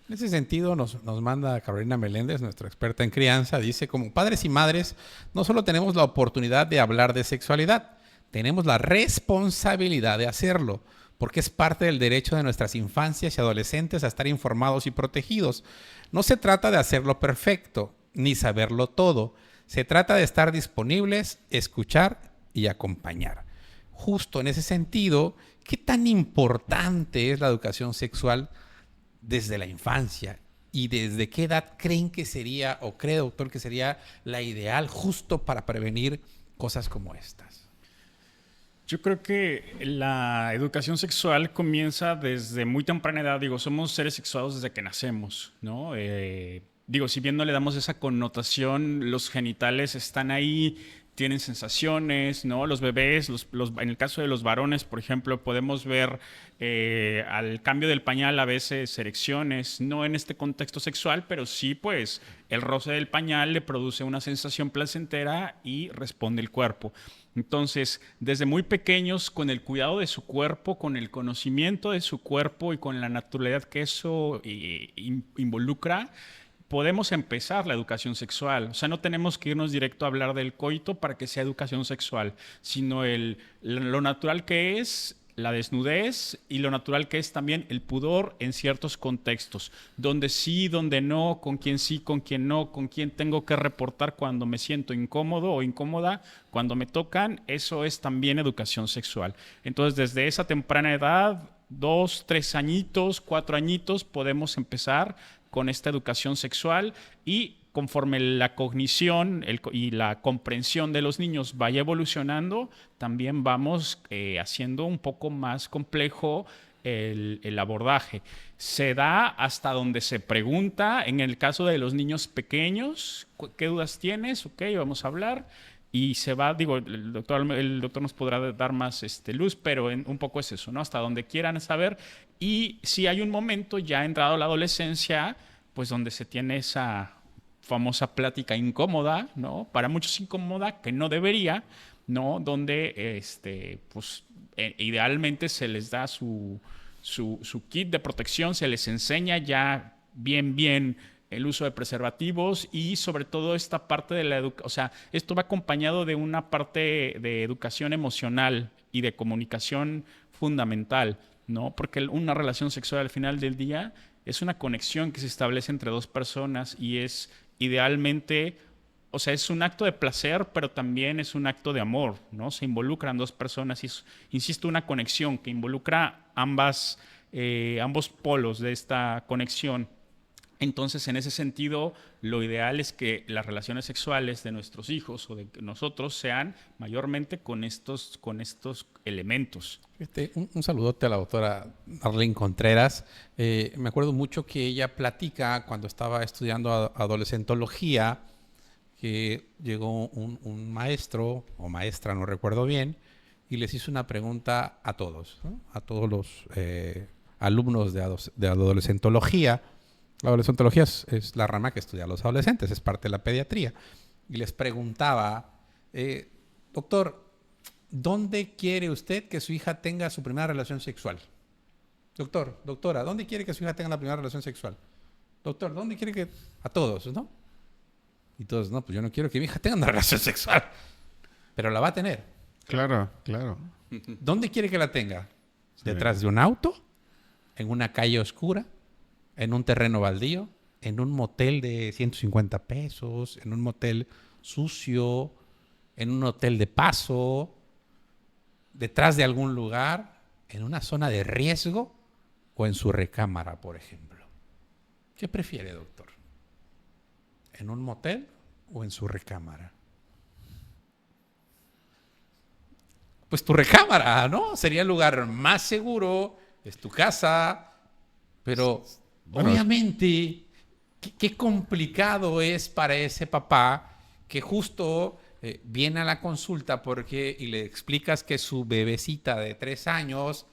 En ese sentido nos manda Carolina Meléndez, nuestra experta en crianza, dice, como padres y madres, no solo tenemos la oportunidad de hablar de sexualidad, tenemos la responsabilidad de hacerlo, porque es parte del derecho de nuestras infancias y adolescentes a estar informados y protegidos. No se trata de hacerlo perfecto, ni saberlo todo. Se trata de estar disponibles, escuchar y acompañar. Justo en ese sentido, ¿qué tan importante es la educación sexual desde la infancia? ¿Y desde qué edad creen que sería, o cree, doctor, que sería la ideal justo para prevenir cosas como estas? Yo creo que la educación sexual comienza desde muy temprana edad. Digo, somos seres sexuados desde que nacemos, ¿no? Digo, si bien no le damos esa connotación, los genitales están ahí, tienen sensaciones, ¿no? Los bebés, en el caso de los varones, por ejemplo, podemos ver al cambio del pañal a veces erecciones, no en este contexto sexual, pero sí, pues, el roce del pañal le produce una sensación placentera y responde el cuerpo. Entonces, desde muy pequeños, con el cuidado de su cuerpo, con el conocimiento de su cuerpo y con la naturalidad que eso involucra, podemos empezar la educación sexual. O sea, no tenemos que irnos directo a hablar del coito para que sea educación sexual, sino lo natural que es la desnudez y lo natural que es también el pudor en ciertos contextos, donde sí, donde no, con quién sí, con quién no, con quién tengo que reportar cuando me siento incómodo o incómoda, cuando me tocan, eso es también educación sexual. Entonces, desde esa temprana edad, 2, 3 añitos, 4 añitos, podemos empezar con esta educación sexual y conforme la cognición y la comprensión de los niños vaya evolucionando, también vamos haciendo un poco más complejo el abordaje. Se da hasta donde se pregunta, en el caso de los niños pequeños, ¿qué dudas tienes? Ok, vamos a hablar. Y se va, digo, el doctor nos podrá dar más luz, pero un poco es eso, ¿no? Hasta donde quieran saber. Y si hay un momento, ya entrado la adolescencia, pues donde se tiene esa famosa plática incómoda, ¿no? Para muchos incómoda, que no debería, ¿no? Donde, pues, idealmente se les da su kit de protección, se les enseña ya bien el uso de preservativos y sobre todo esta parte de la educación, o sea, esto va acompañado de una parte de educación emocional y de comunicación fundamental, ¿no? Porque una relación sexual al final del día es una conexión que se establece entre dos personas y es idealmente, o sea, es un acto de placer, pero también es un acto de amor, ¿no? Se involucran dos personas y es, insisto, una conexión que involucra ambos polos de esta conexión. Entonces, en ese sentido, lo ideal es que las relaciones sexuales de nuestros hijos o de nosotros sean mayormente con estos elementos. Un saludote a la doctora Arlene Contreras. Me acuerdo mucho que ella platica cuando estaba estudiando adolescentología, que llegó un maestro o maestra, no recuerdo bien, y les hizo una pregunta a todos, ¿no? A todos los alumnos de adolescentología. La adolescentología es la rama que estudia a los adolescentes, es parte de la pediatría. Y les preguntaba, doctor, ¿dónde quiere usted que su hija tenga su primera relación sexual? Doctora, ¿dónde quiere que su hija tenga la primera relación sexual? Doctor, ¿dónde quiere que...? A todos, ¿no? Y todos, no, pues yo no quiero que mi hija tenga una relación sexual. Pero la va a tener. Claro. ¿Dónde quiere que la tenga? ¿Detrás de un auto? ¿En una calle oscura? ¿En un terreno baldío? ¿En un motel de 150 pesos? ¿En un motel sucio? ¿En un hotel de paso? ¿Detrás de algún lugar? ¿En una zona de riesgo? ¿O en su recámara, por ejemplo? ¿Qué prefiere, doctor? ¿En un motel o en su recámara? Pues tu recámara, ¿no? Sería el lugar más seguro, es tu casa, pero bueno, obviamente, qué complicado es para ese papá que justo viene a la consulta y le explicas que su bebecita de 3 años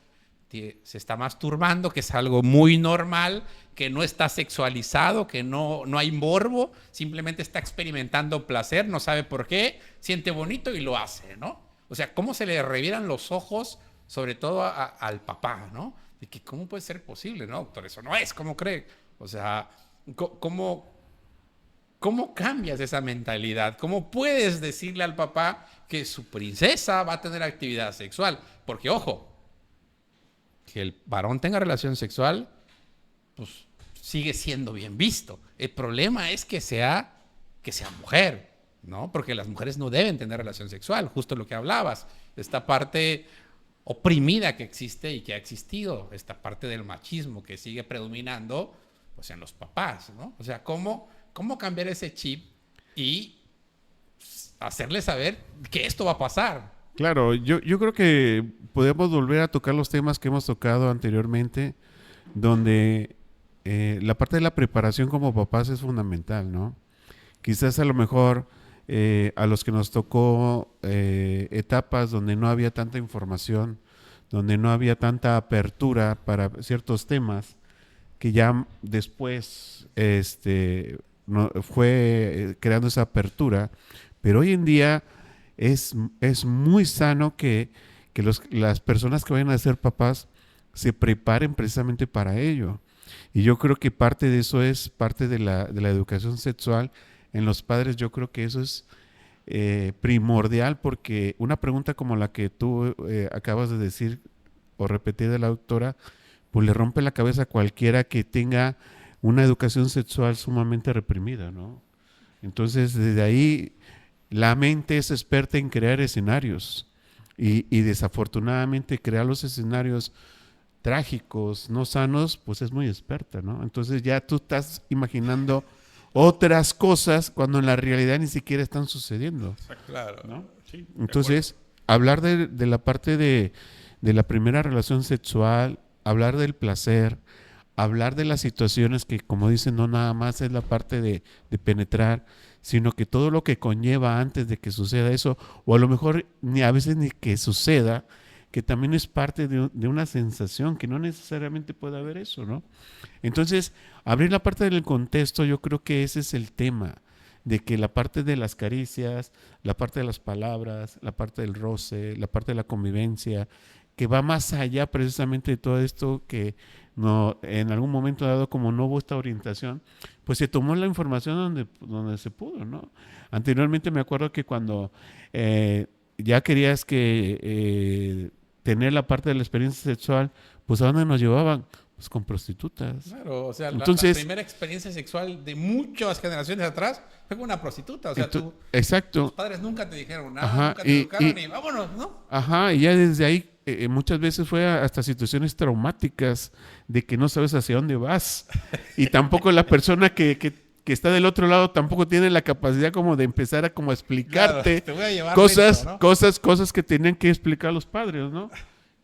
se está masturbando, que es algo muy normal, que no está sexualizado, que no hay morbo, simplemente está experimentando placer, no sabe por qué, siente bonito y lo hace, ¿no? O sea, cómo se le revieran los ojos, sobre todo al papá, ¿no? De que cómo puede ser posible, ¿no, doctor? Eso no es, ¿cómo cree? O sea, ¿cómo cambias esa mentalidad? ¿Cómo puedes decirle al papá que su princesa va a tener actividad sexual? Porque, ojo, que el varón tenga relación sexual, pues sigue siendo bien visto. El problema es que sea mujer, ¿no? Porque las mujeres no deben tener relación sexual, justo lo que hablabas, esta parte oprimida que existe y que ha existido, esta parte del machismo que sigue predominando pues, en los papás, ¿no? O sea, ¿cómo cambiar ese chip y hacerle saber que esto va a pasar? Claro, yo creo que podemos volver a tocar los temas que hemos tocado anteriormente, donde la parte de la preparación como papás es fundamental, ¿no? Quizás a lo mejor a los que nos tocó etapas donde no había tanta información, donde no había tanta apertura para ciertos temas, que ya después fue creando esa apertura, pero hoy en día es muy sano que las personas que vayan a ser papás se preparen precisamente para ello. Y yo creo que parte de eso es parte de la educación sexual en los padres. Yo creo que eso es primordial, porque una pregunta como la que tú acabas de decir o repetir de la doctora, pues le rompe la cabeza a cualquiera que tenga una educación sexual sumamente reprimida, ¿no? Entonces, desde ahí, la mente es experta en crear escenarios y desafortunadamente crear los escenarios trágicos, no sanos, pues es muy experta, ¿no? Entonces ya tú estás imaginando otras cosas cuando en la realidad ni siquiera están sucediendo. Claro. ¿No? Sí, Entonces, hablar de la parte de la primera relación sexual, hablar del placer, hablar de las situaciones que, como dicen, no nada más es la parte de penetrar, sino que todo lo que conlleva antes de que suceda eso, o a lo mejor ni a veces ni que suceda, que también es parte de una sensación, que no necesariamente puede haber eso, ¿no? Entonces, abrir la parte del contexto, yo creo que ese es el tema, de que la parte de las caricias, la parte de las palabras, la parte del roce, la parte de la convivencia, que va más allá precisamente de todo esto que no, en algún momento dado, como no hubo esta orientación, pues se tomó la información donde se pudo, ¿no? Anteriormente me acuerdo que cuando ya querías que tener la parte de la experiencia sexual, pues ¿a dónde nos llevaban? Pues con prostitutas. Claro, o sea, entonces, la primera experiencia sexual de muchas generaciones atrás fue con una prostituta. O sea, exacto. Tus padres nunca te dijeron nada, Ajá, nunca te educaron y vámonos, ¿no? Ajá, y ya desde ahí muchas veces fue hasta situaciones traumáticas de que no sabes hacia dónde vas. Y tampoco la persona que está del otro lado tampoco tiene la capacidad como de empezar a como explicarte, claro, te voy a llevar cosas, dentro, ¿no? cosas que tenían que explicar los padres, ¿no?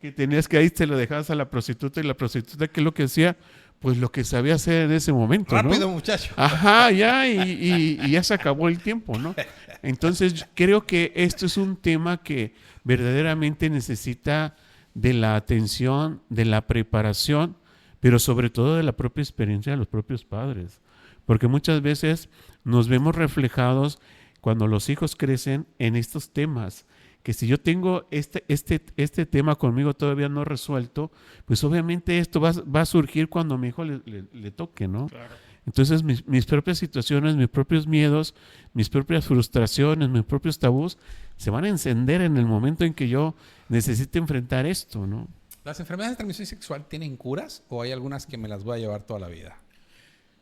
Que tenías que ahí te lo dejabas a la prostituta, y la prostituta, ¿qué es lo que hacía? Pues lo que sabía hacer en ese momento, Rápido, ¿no? muchacho. Ajá, ya, y ya se acabó el tiempo, ¿no? Entonces, creo que esto es un tema que verdaderamente necesita de la atención, de la preparación, pero sobre todo de la propia experiencia de los propios padres. Porque muchas veces nos vemos reflejados cuando los hijos crecen en estos temas, que si yo tengo este tema conmigo todavía no resuelto, pues obviamente esto va a surgir cuando a mi hijo le toque, ¿no? Claro. Entonces mis propias situaciones, mis propios miedos, mis propias frustraciones, mis propios tabús, se van a encender en el momento en que yo necesite enfrentar esto, ¿no? ¿Las enfermedades de transmisión sexual tienen curas o hay algunas que me las voy a llevar toda la vida?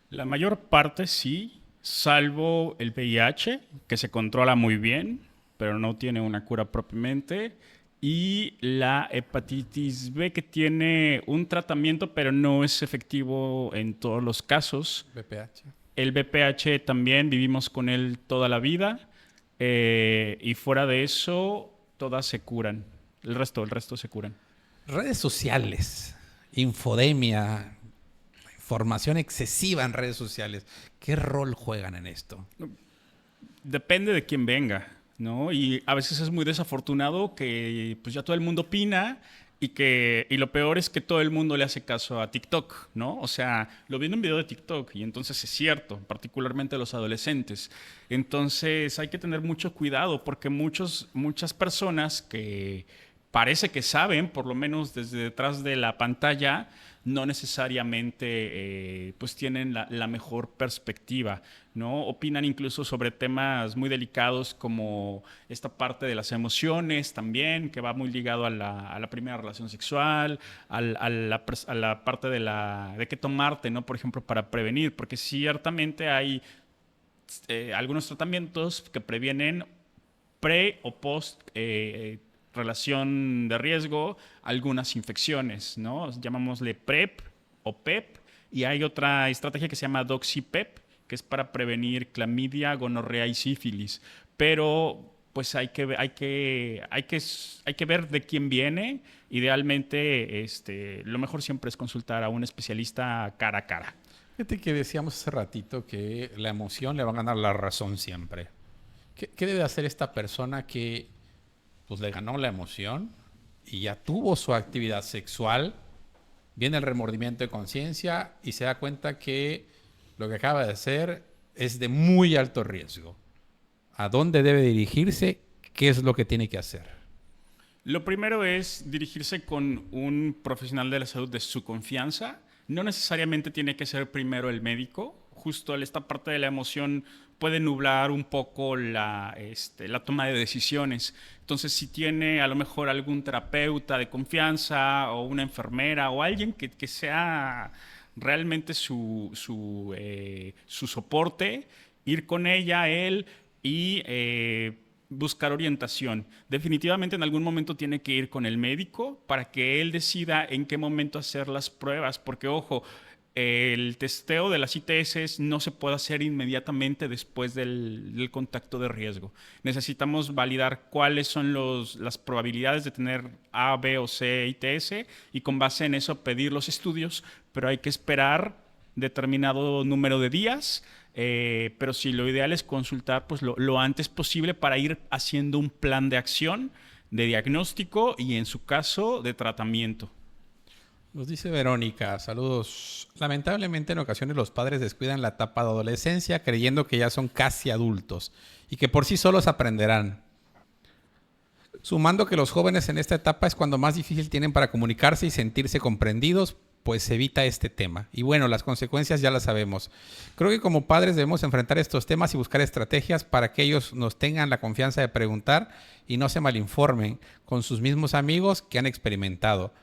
La mayor parte sí, salvo el VIH, que se controla muy bien, pero no tiene una cura propiamente, y la hepatitis B, que tiene un tratamiento, pero no es efectivo en todos los casos. BPH. El BPH también vivimos con él toda la vida, y fuera de eso, todas se curan. El resto se curan. Redes sociales, infodemia, información excesiva en redes sociales. ¿Qué rol juegan en esto? Depende de quién venga, ¿no? Y a veces es muy desafortunado que pues ya todo el mundo opina y lo peor es que todo el mundo le hace caso a TikTok, ¿no? O sea, lo vi en un video de TikTok y entonces es cierto, particularmente los adolescentes. Entonces hay que tener mucho cuidado porque muchas personas que parece que saben, por lo menos desde detrás de la pantalla, no necesariamente pues tienen la mejor perspectiva, ¿no? Opinan incluso sobre temas muy delicados como esta parte de las emociones también, que va muy ligado a la primera relación sexual, a la parte de qué tomarte, ¿no? Por ejemplo, para prevenir, porque ciertamente hay algunos tratamientos que previenen pre o post relación de riesgo, algunas infecciones, ¿no? Llamámosle PrEP o PEP, y hay otra estrategia que se llama Doxy-PEP, que es para prevenir clamidia, gonorrea y sífilis. Pero pues hay que ver de quién viene. Idealmente, lo mejor siempre es consultar a un especialista cara a cara. Fíjate que decíamos hace ratito que la emoción le va a ganar la razón siempre. ¿Qué debe hacer esta persona que pues le ganó la emoción y ya tuvo su actividad sexual? Viene el remordimiento de conciencia y se da cuenta que lo que acaba de hacer es de muy alto riesgo. ¿A dónde debe dirigirse? ¿qué es lo que tiene que hacer? Lo primero es dirigirse con un profesional de la salud de su confianza. No necesariamente tiene que ser primero el médico. Justo esta parte de la emoción puede nublar un poco la toma de decisiones. Entonces, si tiene a lo mejor algún terapeuta de confianza o una enfermera o alguien que sea realmente su soporte, ir con ella, él y buscar orientación. Definitivamente en algún momento tiene que ir con el médico para que él decida en qué momento hacer las pruebas, porque ojo, el testeo de las ITS no se puede hacer inmediatamente después del contacto de riesgo. Necesitamos validar cuáles son las probabilidades de tener A, B o C ITS y con base en eso pedir los estudios, pero hay que esperar determinado número de días, pero sí, lo ideal es consultar pues, lo antes posible para ir haciendo un plan de acción, de diagnóstico y en su caso de tratamiento. Nos dice Verónica, saludos. Lamentablemente en ocasiones los padres descuidan la etapa de adolescencia creyendo que ya son casi adultos y que por sí solos aprenderán. Sumando que los jóvenes en esta etapa es cuando más difícil tienen para comunicarse y sentirse comprendidos, pues se evita este tema. Y bueno, las consecuencias ya las sabemos. Creo que como padres debemos enfrentar estos temas y buscar estrategias para que ellos nos tengan la confianza de preguntar y no se malinformen con sus mismos amigos que han experimentado,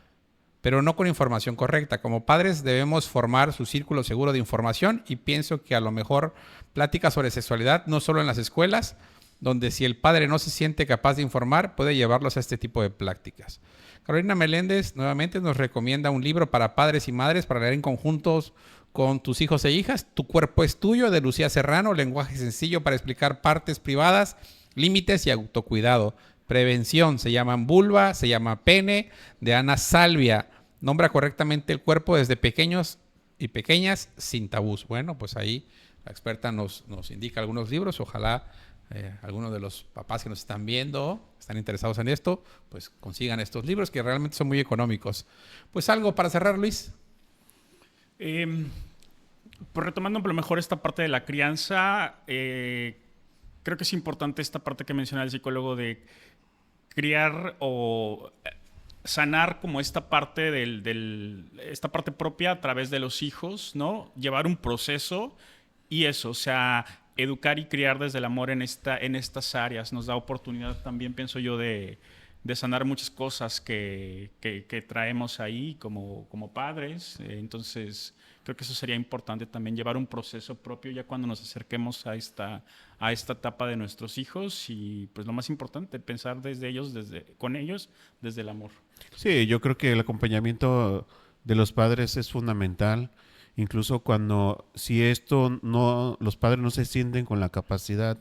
pero no con información correcta. Como padres debemos formar su círculo seguro de información y pienso que a lo mejor pláticas sobre sexualidad, no solo en las escuelas, donde si el padre no se siente capaz de informar, puede llevarlos a este tipo de prácticas. Carolina Meléndez nuevamente nos recomienda un libro para padres y madres para leer en conjuntos con tus hijos e hijas. Tu cuerpo es tuyo, de Lucía Serrano, lenguaje sencillo para explicar partes privadas, límites y autocuidado. Prevención, se llaman vulva, se llama pene, de Ana Salvia. Nombra correctamente el cuerpo desde pequeños y pequeñas sin tabús. Bueno, pues ahí la experta nos indica algunos libros. Ojalá algunos de los papás que nos están viendo, están interesados en esto, pues consigan estos libros que realmente son muy económicos. Pues algo para cerrar, Luis. Pues retomando a lo mejor esta parte de la crianza, creo que es importante esta parte que menciona el psicólogo de criar o sanar como esta parte esta parte propia a través de los hijos, ¿no? Llevar un proceso y eso, o sea, educar y criar desde el amor en estas áreas nos da oportunidad también, pienso yo, de sanar muchas cosas que traemos ahí como padres. Entonces, creo que eso sería importante también, llevar un proceso propio ya cuando nos acerquemos a esta etapa de nuestros hijos y pues lo más importante, pensar con ellos desde el amor. Sí, yo creo que el acompañamiento de los padres es fundamental. Incluso si los padres no se sienten con la capacidad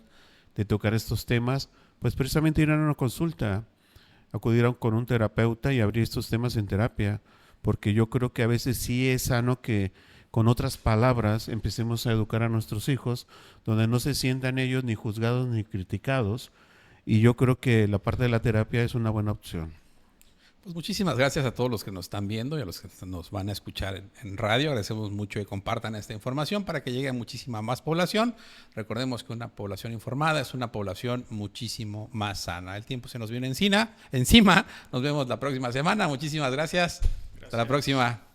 de tocar estos temas, pues precisamente ir a una consulta, acudir con un terapeuta y abrir estos temas en terapia, porque yo creo que a veces sí es sano que con otras palabras empecemos a educar a nuestros hijos, donde no se sientan ellos ni juzgados ni criticados, y yo creo que la parte de la terapia es una buena opción. Pues muchísimas gracias a todos los que nos están viendo y a los que nos van a escuchar en radio. Agradecemos mucho que compartan esta información para que llegue a muchísima más población. Recordemos que una población informada es una población muchísimo más sana. El tiempo se nos viene encima. Nos vemos la próxima semana. Muchísimas gracias. Hasta la próxima.